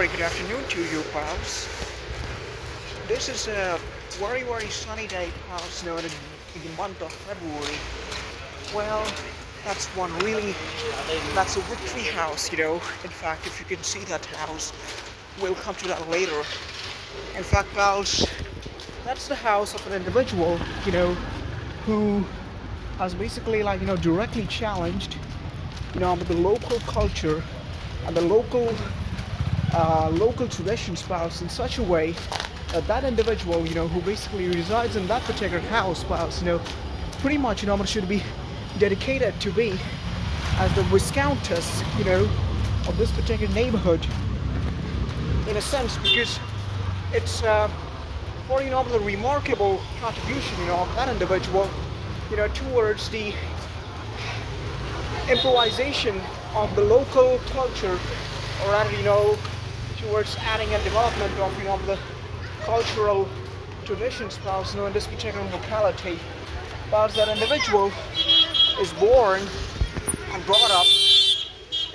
very good afternoon to you, pals. This is a very sunny day, pals, in the month of February. Well, that's a victory house. In fact, if you can see that house, we'll come to that later. In fact, pals, that's the house of an individual, who has basically, directly challenged, the local culture and the local traditions, pals, in such a way that that individual, who basically resides in that particular house, pals, pretty much, should be dedicated to be as the Viscountess, of this particular neighborhood, in a sense, because it's for the remarkable contribution, of that individual, towards the improvisation of the local culture, or rather, towards adding and development of the cultural traditions, perhaps, in this particular locality. Perhaps that individual is born and brought up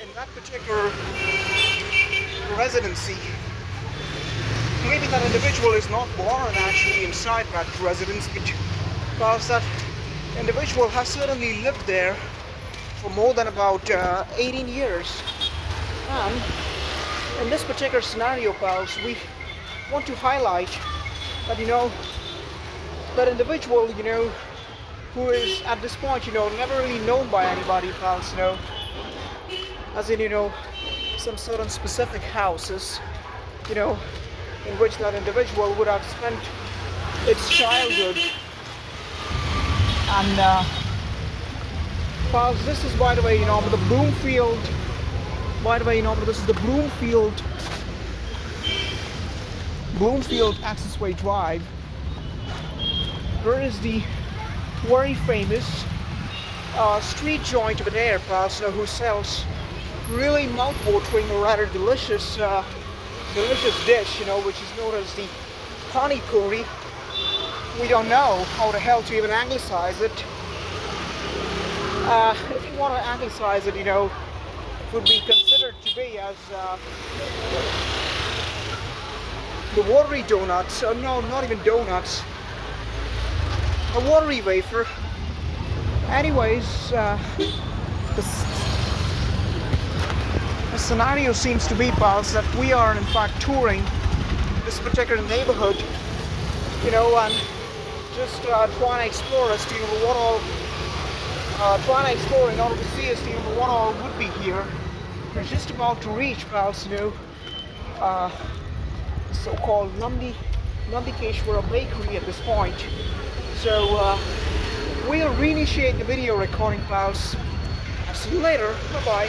in that particular residency. Maybe that individual is not born actually inside that residence, but perhaps that individual has certainly lived there for more than about 18 years. And in this particular scenario, pals, we want to highlight that, that individual, who is at this point, never really known by anybody, pals, as in, some certain specific houses, in which that individual would have spent its childhood. And pals, this is, by the way, the Bloomfield. By the way, this is the Bloomfield Accessway Drive. There is the very famous street joint over there, pals, who sells really mouth-watering, or rather delicious dish, which is known as the Pani Puri. We don't know how the hell to even anglicize it. If you want to anglicize it, would be considered to be as the watery donuts. No, not even donuts. A watery wafer. Anyways, the scenario seems to be, pals, that we are in fact touring this particular neighborhood, and just trying to explore as to what all. Trying to explore in order to see as to what all would be here. We're just about to reach, pals, so-called Nandikeshwara Bakery at this point. So we'll reinitiate the video recording, pals. I'll see you later. Bye-bye.